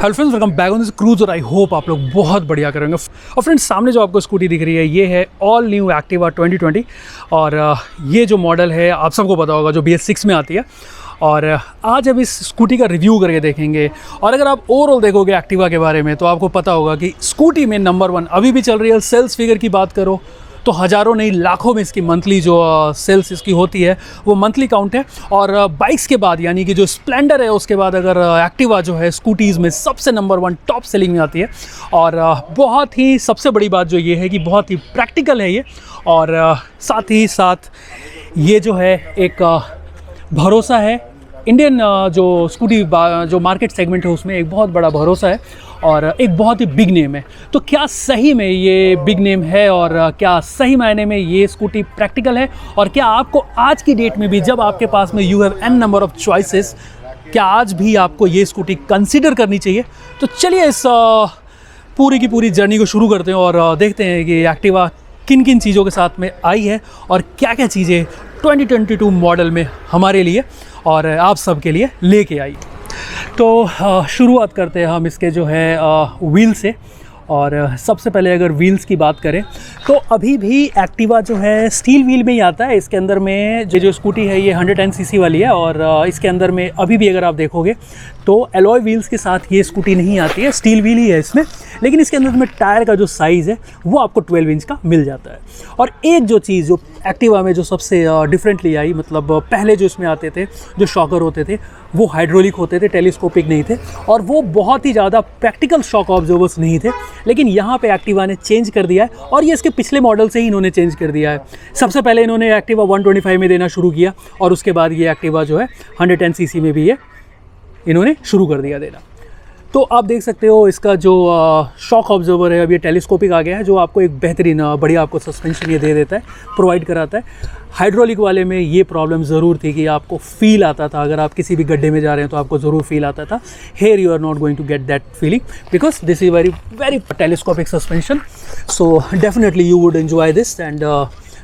Hello friends, welcome back on this cruise और I hope आप लोग बहुत बढ़िया करेंगे। और फ्रेंड्स, सामने जो आपको स्कूटी दिख रही है ये है ऑल न्यू एक्टिवा 2020 और ये जो मॉडल है आप सबको पता होगा जो BS6 में आती है। और आज अब इस स्कूटी का रिव्यू करके देखेंगे। और अगर आप ओवरऑल देखोगे एक्टिवा के बारे में तो आपको पता होगा कि स्कूटी में नंबर 1 अभी भी चल रही है। सेल्स फिगर की बात करो तो हज़ारों नहीं लाखों में इसकी मंथली जो सेल्स इसकी होती है वो मंथली काउंट है। और बाइक्स के बाद यानी कि जो स्प्लेंडर है उसके बाद अगर एक्टिवा जो है स्कूटीज़ में सबसे नंबर 1 टॉप सेलिंग में आती है। और बहुत ही सबसे बड़ी बात जो ये है कि बहुत ही प्रैक्टिकल है ये। और साथ ही साथ ये जो है एक भरोसा है इंडियन जो स्कूटी जो मार्केट सेगमेंट है उसमें एक बहुत बड़ा भरोसा है और एक बहुत ही बिग नेम है। तो क्या सही में ये बिग नेम है और क्या सही मायने में ये स्कूटी प्रैक्टिकल है और क्या आपको आज की डेट में भी जब आपके पास में you have n number of choices क्या आज भी आपको ये स्कूटी कंसिडर करनी चाहिए? तो चलिए इस पूरी की पूरी जर्नी को शुरू करते हैं और देखते हैं कि एक्टिवा किन किन चीज़ों के साथ में आई है और क्या क्या चीज़ें 2022 मॉडल में हमारे लिए और आप सब के लिए लेके आई। तो शुरुआत करते हैं हम इसके जो है व्हील से। और सबसे पहले अगर व्हील्स की बात करें तो अभी भी एक्टिवा जो है स्टील व्हील में ही आता है। इसके अंदर में जो स्कूटी है ये 110 सीसी वाली है और इसके अंदर में अभी भी अगर आप देखोगे तो एलॉय व्हील्स के साथ ये स्कूटी नहीं आती है, स्टील व्हील ही है इसमें। लेकिन इसके अंदर में टायर का जो साइज़ है वो आपको 12 इंच का मिल जाता है। और एक जो चीज़ जो एक्टिवा में जो सबसे डिफरेंटली आई, मतलब पहले जो इसमें आते थे जो शॉकर होते थे वो हाइड्रोलिक होते थे, टेलीस्कोपिक नहीं थे और वो बहुत ही ज़्यादा प्रैक्टिकल शॉक ऑब्जर्वर्स नहीं थे। लेकिन यहाँ पे एक्टिवा ने चेंज कर दिया है और ये इसके पिछले मॉडल से ही इन्होंने चेंज कर दिया है। सबसे पहले इन्होंने एक्टिवा 125 में देना शुरू किया और उसके बाद ये एक्टिवा जो है 110 सीसी में भी ये इन्होंने शुरू कर दिया देना। तो आप देख सकते हो इसका जो शॉक ऑब्जर्वर है अब ये टेलीस्कोपिक आ गया है जो आपको एक बेहतरीन बढ़िया आपको सस्पेंशन ये दे देता है, प्रोवाइड कराता है। हाइड्रोलिक वाले में ये प्रॉब्लम ज़रूर थी कि आपको फील आता था, अगर आप किसी भी गड्ढे में जा रहे हैं तो आपको ज़रूर फील आता था। Here you are not going to get that feeling because this is very telescopic suspension. So definitely you would enjoy this and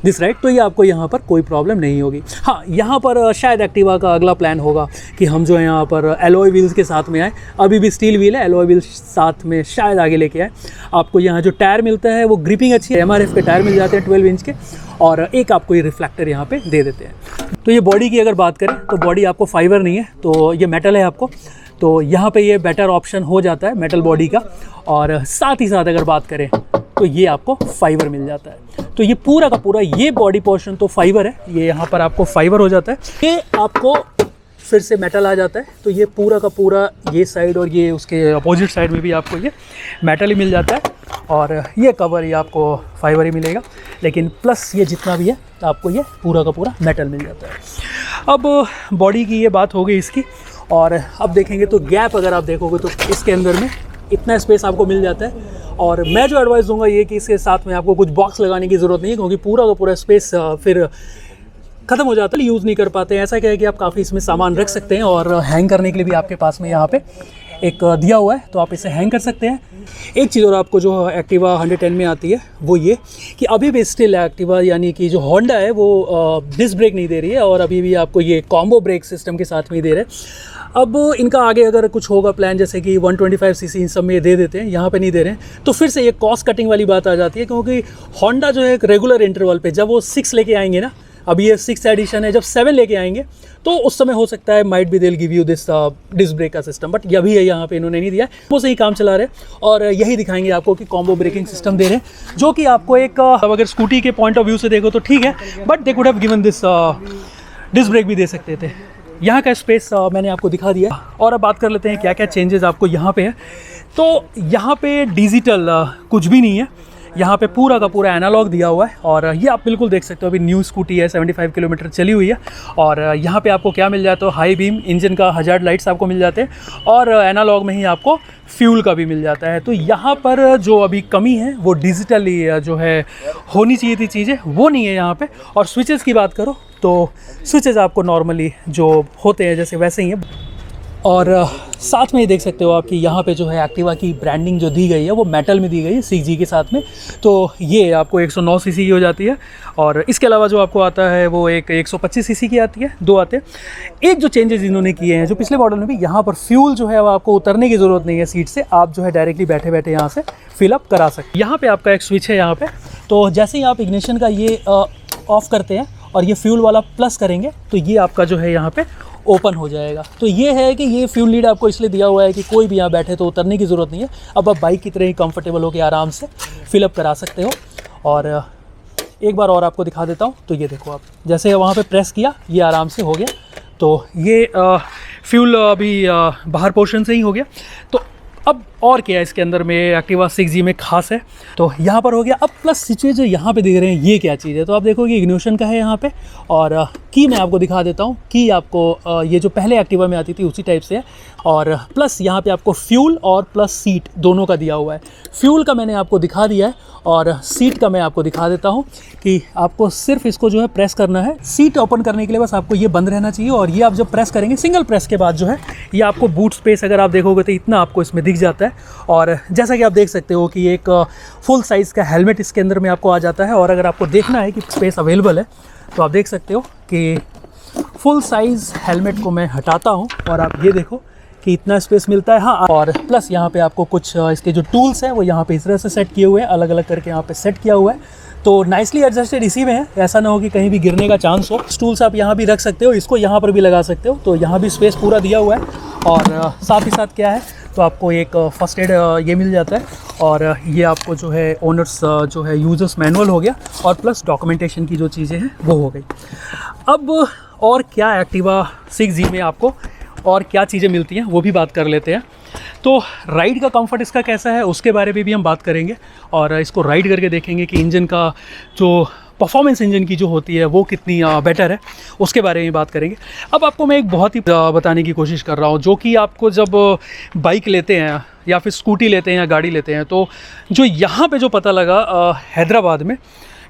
this ride. तो ये आपको यहाँ पर कोई प्रॉब्लम नहीं होगी। हाँ, यहाँ पर शायद एक्टिवा का अगला प्लान होगा कि हम जो है यहाँ पर एलॉय व्हील्स के साथ में आए। अभी भी स्टील व्हील है, एलॉय व्हील्स साथ में शायद आगे लेके आए। आपको यहाँ जो टायर मिलता है वो ग्रिपिंग अच्छी है, MRF के टायर मिल जाते हैं 12 इंच के और एक आपको ये रिफ्लेक्टर यहाँ पे दे देते हैं। तो ये बॉडी की अगर बात करें तो बॉडी आपको फाइबर नहीं है, तो ये मेटल है आपको, तो यहाँ पे ये बेटर ऑप्शन हो जाता है मेटल बॉडी का। और साथ ही साथ अगर बात करें तो ये आपको फाइबर मिल जाता है। तो ये पूरा का पूरा ये बॉडी पोर्शन तो फाइबर है, ये यहाँ पर आपको फाइबर हो जाता है। ये आपको फिर से मेटल आ जाता है, तो ये पूरा का पूरा ये साइड और ये उसके अपोजिट साइड में भी आपको ये मेटल ही मिल जाता है। और ये कवर ये आपको फाइबर ही मिलेगा, लेकिन प्लस ये जितना भी है तो आपको ये पूरा का पूरा मेटल मिल जाता है। अब बॉडी की ये बात हो गई इसकी। और अब देखेंगे तो गैप अगर आप देखोगे तो इसके अंदर में इतना स्पेस आपको मिल जाता है। और मैं जो एडवाइस दूंगा ये कि इसके साथ में आपको कुछ बॉक्स लगाने की ज़रूरत नहीं है क्योंकि पूरा का पूरा स्पेस फिर ख़त्म हो जाता है, यूज़ नहीं कर पाते हैं। ऐसा क्या है कि आप काफ़ी इसमें सामान रख सकते हैं और हैंग करने के लिए भी आपके पास में यहाँ पे एक दिया हुआ है, तो आप इसे हैंग कर सकते हैं। एक चीज़ और आपको जो एक्टिवा 110 में आती है वो ये कि अभी भी स्टिल एक्टिवा यानी कि जो होंडा है वो डिस्क ब्रेक नहीं दे रही है और अभी भी आपको ये कॉम्बो ब्रेक सिस्टम के साथ में ही दे रहे हैं। अब इनका आगे अगर कुछ होगा प्लान जैसे कि 125 सीसी इन सब में ये दे देते हैं, यहाँ पे नहीं दे रहे हैं, तो फिर से ये कॉस्ट कटिंग वाली बात आ जाती है। क्योंकि होंडा जो है एक रेगुलर इंटरवल पे जब वो 6 लेके आएंगे ना, अब ये 6th एडिशन है, जब 7 लेके आएंगे तो उस समय हो सकता है might be they will give you this disc brake का सिस्टम, बट ये भी है यहाँ पे इन्होंने नहीं दिया। वो सही काम चला रहे हैं और यही दिखाएंगे आपको कि कॉम्बो ब्रेकिंग सिस्टम दे रहे हैं जो कि आपको एक अगर स्कूटी के पॉइंट ऑफ व्यू से देखो तो ठीक है, but they could have given this disc brake भी दे सकते थे। यहाँ का स्पेस मैंने आपको दिखा दिया। और अब बात कर लेते हैं क्या क्या चेंजेस आपको यहाँ पे है। तो यहाँ पे डिजिटल कुछ भी नहीं है, यहाँ पे पूरा का पूरा एनालॉग दिया हुआ है। और ये आप बिल्कुल देख सकते हो अभी न्यू स्कूटी है, 75 किलोमीटर चली हुई है। और यहाँ पे आपको क्या मिल जाता है, हाई बीम इंजन का हजार्ड लाइट्स आपको मिल जाते हैं और एनालॉग में ही आपको फ्यूल का भी मिल जाता है। तो यहाँ पर जो अभी कमी है वो डिजिटली जो है होनी चाहिए थी चीज़ें, वो नहीं है यहाँ पे। और स्विचेस की बात करो तो स्विचेस आपको नॉर्मली जो होते हैं जैसे वैसे ही हैं। और साथ में ये देख सकते हो आप कि यहाँ पे जो है एक्टिवा की ब्रांडिंग जो दी गई है वो मेटल में दी गई है 6G के साथ में। तो ये आपको 109 सीसी की हो जाती है। और इसके अलावा जो आपको आता है वो एक 125 सीसी की आती है, 2 आते हैं। एक जो चेंजेस इन्होंने किए हैं जो पिछले मॉडल में भी, यहाँ पर फ्यूल जो है वो आपको उतरने की ज़रूरत नहीं है सीट से, आप जो है डायरेक्टली बैठे बैठे यहाँ से फिलअप करा सकते हैं। यहाँ पर आपका एक स्विच है यहाँ पर, तो जैसे ही आप इग्निशन का ये ऑफ़ करते हैं और ये फ्यूल वाला प्लस करेंगे तो ये आपका जो है यहाँ पे ओपन हो जाएगा। तो ये है कि ये फ्यूल लीड आपको इसलिए दिया हुआ है कि कोई भी यहाँ बैठे तो उतरने की ज़रूरत नहीं है। अब आप बाइक की तरह ही कंफर्टेबल होकर आराम से फिलअप करा सकते हो। और एक बार और आपको दिखा देता हूँ। तो ये देखो, आप जैसे वहाँ पे प्रेस किया ये आराम से हो गया। तो ये फ्यूल अभी बाहर पोर्शन से ही हो गया। तो अब और क्या है इसके अंदर में एक्टिवा 6G में खास है, तो यहाँ पर हो गया। अब प्लस स्विचेज जो यहाँ पे दिख रहे हैं ये क्या चीज़ है, तो आप देखोगे इग्निशन का है यहाँ पे। और की मैं आपको दिखा देता हूँ। की आपको ये जो पहले एक्टिवा में आती थी उसी टाइप से है। और प्लस यहाँ पे आपको फ्यूल और प्लस सीट दोनों का दिया हुआ है। फ्यूल का मैंने आपको दिखा दिया है और सीट का मैं आपको दिखा देता हूँ कि आपको सिर्फ इसको जो है प्रेस करना है। सीट ओपन करने के लिए बस आपको ये बंद रहना चाहिए और ये आप जब प्रेस करेंगे सिंगल प्रेस के बाद जो है ये आपको बूट स्पेस अगर आप देखोगे तो इतना आपको इसमें दिख जाता है। और जैसा कि आप देख सकते हो कि एक फुल साइज़ का हेलमेट इसके अंदर में आपको आ जाता है। और अगर आपको देखना है कि स्पेस अवेलेबल है तो आप देख सकते हो कि फुल साइज़ हेलमेट को मैं हटाता हूँ और आप ये देखो कि इतना स्पेस मिलता है। हाँ, और प्लस यहाँ पे आपको कुछ इसके जो टूल्स हैं वो यहाँ पे इस तरह से सेट किए हुए हैं, अलग अलग करके यहाँ पे सेट किया हुआ है। तो नाइसली एडजस्टेड इसी में है, ऐसा ना हो कि कहीं भी गिरने का चांस हो। टूल्स आप यहाँ भी रख सकते हो, इसको यहाँ पर भी लगा सकते हो। तो यहाँ भी स्पेस पूरा दिया हुआ है। और साथ ही साथ क्या है, तो आपको एक फर्स्ट एड ये मिल जाता है। और ये आपको जो है ओनर्स जो है यूजर्स मैनुअल हो गया और प्लस डॉक्यूमेंटेशन की जो चीज़ें हैं वो हो गई। अब और क्या एक्टिवा 6G में आपको और क्या चीज़ें मिलती हैं वो भी बात कर लेते हैं। तो राइड का कंफर्ट इसका कैसा है उसके बारे में भी हम बात करेंगे और इसको राइड करके देखेंगे कि इंजन का जो परफॉर्मेंस इंजन की जो होती है वो कितनी बेटर है, उसके बारे में बात करेंगे। अब आपको मैं एक बहुत ही बताने की कोशिश कर रहा हूँ जो कि आपको जब बाइक लेते हैं या फिर स्कूटी लेते हैं या गाड़ी लेते हैं तो जो यहाँ पे जो पता लगा हैदराबाद में,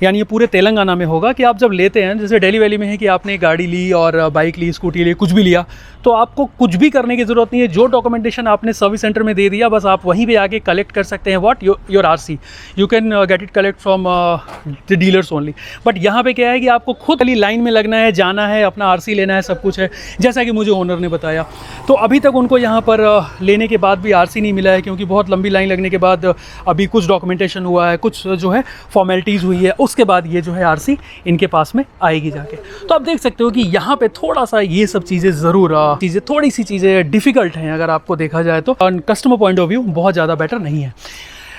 यानी ये पूरे तेलंगाना में होगा कि आप जब लेते हैं, जैसे दिल्ली वैली में है कि आपने गाड़ी ली और बाइक ली, स्कूटी ली, कुछ भी लिया, तो आपको कुछ भी करने की ज़रूरत नहीं है। जो डॉक्यूमेंटेशन आपने सर्विस सेंटर में दे दिया बस आप वहीं पे आके कलेक्ट कर सकते हैं। What your RC, you can get it collect from the dealers only. But यहाँ पे क्या है कि आपको खुद वाली लाइन में लगना है, जाना है, अपना आरसी लेना है, सब कुछ है, जैसा कि मुझे ओनर ने बताया। तो अभी तक उनको यहाँ पर लेने के बाद भी आरसी नहीं मिला है क्योंकि बहुत लंबी लाइन लगने के बाद अभी कुछ डॉक्यूमेंटेशन हुआ है, कुछ जो है फॉर्मेलिटीज़ हुई है, उसके बाद ये जो है आरसी इनके पास में आएगी जाके। तो आप देख सकते हो कि यहाँ पे थोड़ा सा ये सब चीज़ें ज़रूर थोड़ी सी चीज़ें डिफ़िकल्ट हैं अगर आपको देखा जाए तो। कस्टमर पॉइंट ऑफ व्यू बहुत ज़्यादा बेटर नहीं है।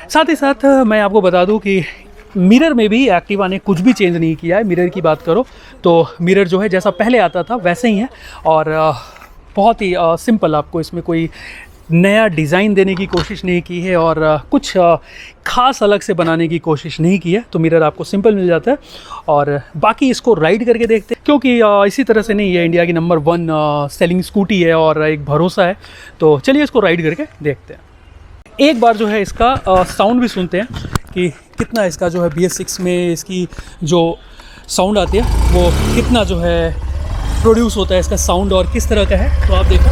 साथ ही साथ मैं आपको बता दूं कि मिरर में भी एक्टिवा ने कुछ भी चेंज नहीं किया है। मिरर की बात करो तो मिरर जो है जैसा पहले आता था वैसे ही है और बहुत ही सिंपल, आपको इसमें कोई नया डिज़ाइन देने की कोशिश नहीं की है और कुछ ख़ास अलग से बनाने की कोशिश नहीं की है। तो मिरर आपको सिंपल मिल जाता है। और बाकी इसको राइड करके देखते हैं क्योंकि इसी तरह से नहीं है, इंडिया की नंबर 1 सेलिंग स्कूटी है और एक भरोसा है। तो चलिए इसको राइड करके देखते हैं। एक बार जो है इसका साउंड भी सुनते हैं कि कितना इसका जो है BS6 में इसकी जो साउंड आती है वो कितना जो है प्रोड्यूस होता है इसका साउंड और किस तरह का है। तो आप देखो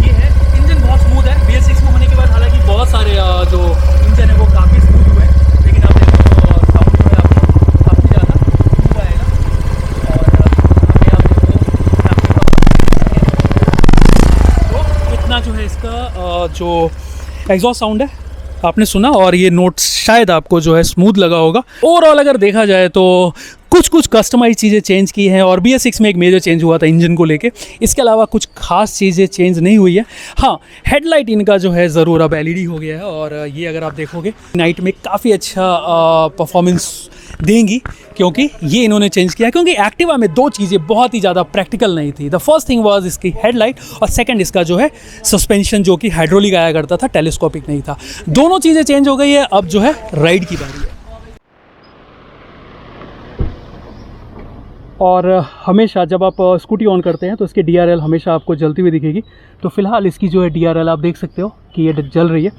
ये है, इंजन बहुत स्मूथ है। BS6 में होने के बाद हालांकि बहुत सारे जो इंजन है वो काफ़ी स्मूथ हुए हैं, लेकिन आप देखो तो साउंड जो है आपको काफ़ी ज़्यादा स्मूथ आएगा। और आप देखो तो इतना जो है इसका जो एग्जॉस्ट साउंड है आपने सुना और ये नोट शायद आपको जो है स्मूथ लगा होगा। ओवरऑल अगर देखा जाए तो कुछ कस्टमाइज चीज़ें चेंज की हैं और BS6 में एक मेजर चेंज हुआ था इंजन को लेके। इसके अलावा कुछ खास चीज़ें चेंज नहीं हुई है। हाँ, हेडलाइट इनका जो है ज़रूर अब LED हो गया है और ये अगर आप देखोगे नाइट में काफ़ी अच्छा परफॉर्मेंस देंगी क्योंकि ये इन्होंने चेंज किया। क्योंकि एक्टिवा में 2 चीज़ें बहुत ही ज़्यादा प्रैक्टिकल नहीं थी। द फर्स्ट थिंग वाज इसकी हेडलाइट और सेकंड इसका जो है सस्पेंशन जो कि हाइड्रोलिक आया करता था, टेलीस्कोपिक नहीं था। दोनों चीज़ें चेंज हो गई है। अब जो है राइड की बारी है। और हमेशा जब आप स्कूटी ऑन करते हैं तो इसकी DRL हमेशा आपको जलती हुई दिखेगी। तो फ़िलहाल इसकी जो है DRL आप देख सकते हो कि ये जल रही है।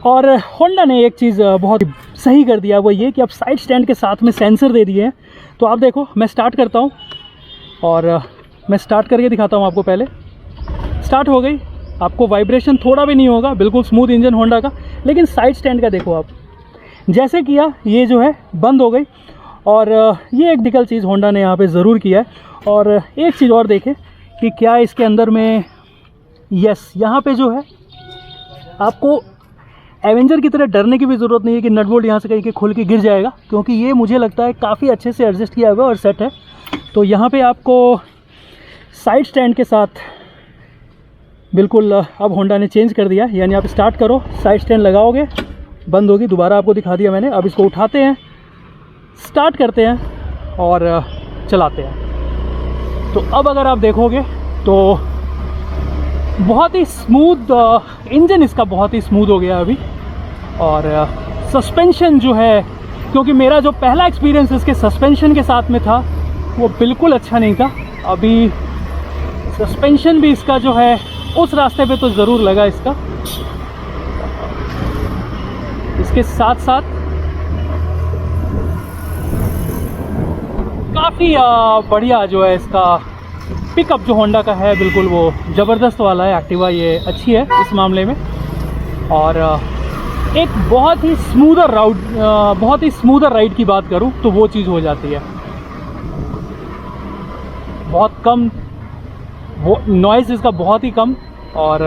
और होंडा ने एक चीज़ बहुत सही कर दिया, वो ये कि अब साइड स्टैंड के साथ में सेंसर दे दिए हैं। तो आप देखो मैं स्टार्ट करता हूँ और मैं स्टार्ट करके दिखाता हूँ आपको। पहले स्टार्ट हो गई, आपको वाइब्रेशन थोड़ा भी नहीं होगा, बिल्कुल स्मूथ इंजन होंडा का। लेकिन साइड स्टैंड का देखो आप, जैसे किया ये जो है बंद हो गई। और ये एक डिकल चीज़ होंडा ने यहाँ पे ज़रूर किया है। और एक चीज़ और देखें कि क्या इसके अंदर में, यस, यहाँ पे जो है आपको एवेंजर की तरह डरने की भी ज़रूरत नहीं है कि नट बोल्ट यहाँ से कहीं के खुल के गिर जाएगा, क्योंकि ये मुझे लगता है काफ़ी अच्छे से एडजस्ट किया हुआ और सेट है। तो यहाँ पे आपको साइड स्टैंड के साथ बिल्कुल अब होंडा ने चेंज कर दिया, यानी आप स्टार्ट करो, साइड स्टैंड लगाओगे, बंद होगी, दोबारा आपको दिखा दिया मैंने। अब इसको उठाते हैं, स्टार्ट करते हैं और चलाते हैं। तो अब अगर आप देखोगे तो बहुत ही स्मूथ इंजन इसका बहुत ही स्मूथ हो गया अभी। और सस्पेंशन जो है, क्योंकि मेरा जो पहला एक्सपीरियंस इसके सस्पेंशन के साथ में था वो बिल्कुल अच्छा नहीं था। अभी सस्पेंशन भी इसका जो है उस रास्ते पे तो ज़रूर लगा इसका। इसके साथ साथ काफ़ी बढ़िया जो है इसका पिकअप जो होंडा का है, बिल्कुल वो ज़बरदस्त वाला है। एक्टिवा ये अच्छी है इस मामले में। और एक बहुत ही स्मूदर राइड की बात करूं तो वो चीज़ हो जाती है। बहुत कम वो नॉइज़ इसका, बहुत ही कम। और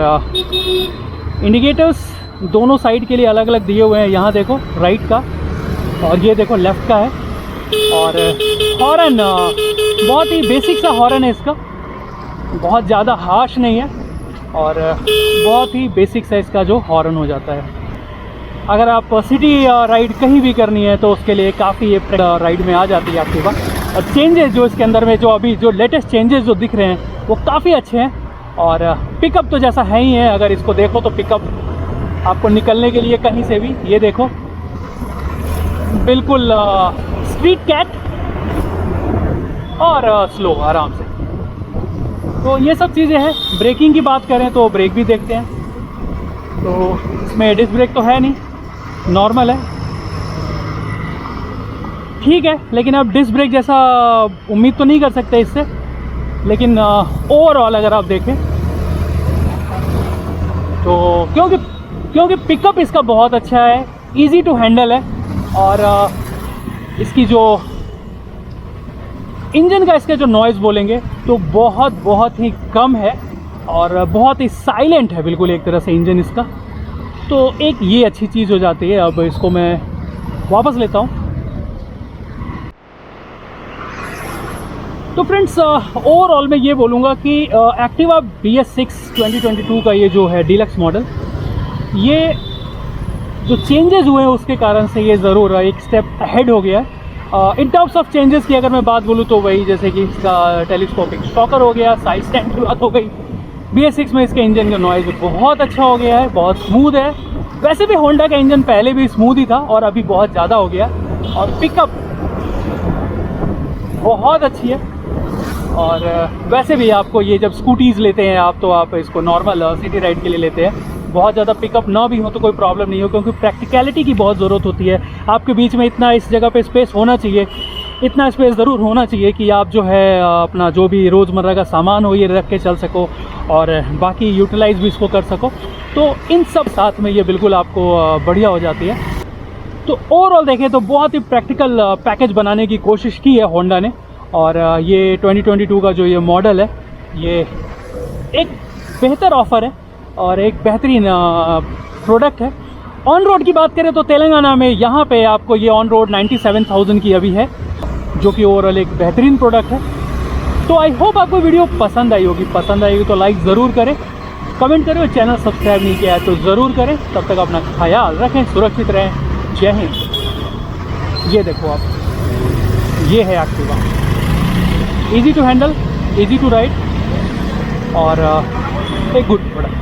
इंडिकेटर्स दोनों साइड के लिए अलग अलग दिए हुए हैं, यहाँ देखो राइट का और ये देखो लेफ़्ट का है। और हॉर्न बहुत ही बेसिक सा हॉर्न है इसका, बहुत ज़्यादा हार्श नहीं है और बहुत ही बेसिक सा इसका जो हॉर्न हो जाता है। अगर आप सिटी राइड कहीं भी करनी है तो उसके लिए काफ़ी ये राइड में आ जाती है एक्टिवा। और चेंजेस जो इसके अंदर में जो अभी जो लेटेस्ट चेंजेस जो दिख रहे हैं वो काफ़ी अच्छे हैं। और पिकअप तो जैसा है ही है, अगर इसको देखो तो पिकअप आपको निकलने के लिए कहीं से भी, ये देखो बिल्कुल स्ट्रीट कैट और स्लो आराम से। तो ये सब चीज़ें हैं। ब्रेकिंग की बात करें तो ब्रेक भी देखते हैं। तो इसमें डिस्क ब्रेक तो है नहीं, नॉर्मल है, ठीक है। लेकिन अब डिस्क ब्रेक जैसा उम्मीद तो नहीं कर सकते इससे। लेकिन ओवरऑल अगर आप देखें तो क्योंकि पिकअप इसका बहुत अच्छा है, इजी टू हैंडल है। और इसकी जो इंजन का इसका जो नॉइज़ बोलेंगे तो बहुत ही कम है और बहुत ही साइलेंट है बिल्कुल एक तरह से इंजन इसका। तो एक ये अच्छी चीज़ हो जाती है। अब इसको मैं वापस लेता हूँ। तो फ्रेंड्स ओवरऑल मैं ये बोलूँगा कि एक्टिवा BS6 2022 का ये जो है डीलक्स मॉडल, ये जो चेंजेस हुए हैं उसके कारण से ये ज़रूर एक स्टेप अहेड हो गया है। इन टर्म्स ऑफ चेंजेस की अगर मैं बात बोलूँ तो वही, जैसे कि इसका टेलीस्कोपिक शॉकर हो गया, साइड स्टैंड की बात हो गई। BS6 में इसके इंजन का नॉइज़ बहुत अच्छा हो गया है, बहुत स्मूथ है। वैसे भी होंडा का इंजन पहले भी स्मूथ ही था और अभी बहुत ज़्यादा हो गया। और पिकअप बहुत अच्छी है। और वैसे भी आपको ये जब स्कूटीज़ लेते हैं आप, तो आप इसको नॉर्मल सिटी राइड के लिए लेते हैं। बहुत ज़्यादा पिकअप ना भी हो तो कोई प्रॉब्लम नहीं हो, क्योंकि प्रैक्टिकलिटी की बहुत ज़रूरत होती है। आपके बीच में इतना इस जगह पे स्पेस होना चाहिए, इतना स्पेस ज़रूर होना चाहिए कि आप जो है अपना जो भी रोज़मर्रा का सामान हो ये रख के चल सको और बाकी यूटिलाइज़ भी इसको कर सको। तो इन सब साथ में ये बिल्कुल आपको बढ़िया हो जाती है। तो ओवरऑल देखें तो बहुत ही प्रैक्टिकल पैकेज बनाने की कोशिश की है होंडा ने। और ये 2022 का जो ये मॉडल है, ये एक बेहतर ऑफ़र है और एक बेहतरीन प्रोडक्ट है। ऑन रोड की बात करें तो तेलंगाना में यहाँ पे आपको ये ऑन रोड 97,000 की अभी है, जो कि ओवरऑल एक बेहतरीन प्रोडक्ट है। तो आई होप आपको वीडियो पसंद आई होगी। पसंद आएगी तो लाइक ज़रूर करें, कमेंट करें और चैनल सब्सक्राइब नहीं किया है तो ज़रूर करें। तब तक अपना ख्याल रखें, सुरक्षित रहें। जय हिंद। ये देखो आप, ये है Activa, easy to handle, easy to ride और एक गुड प्रोडक्ट।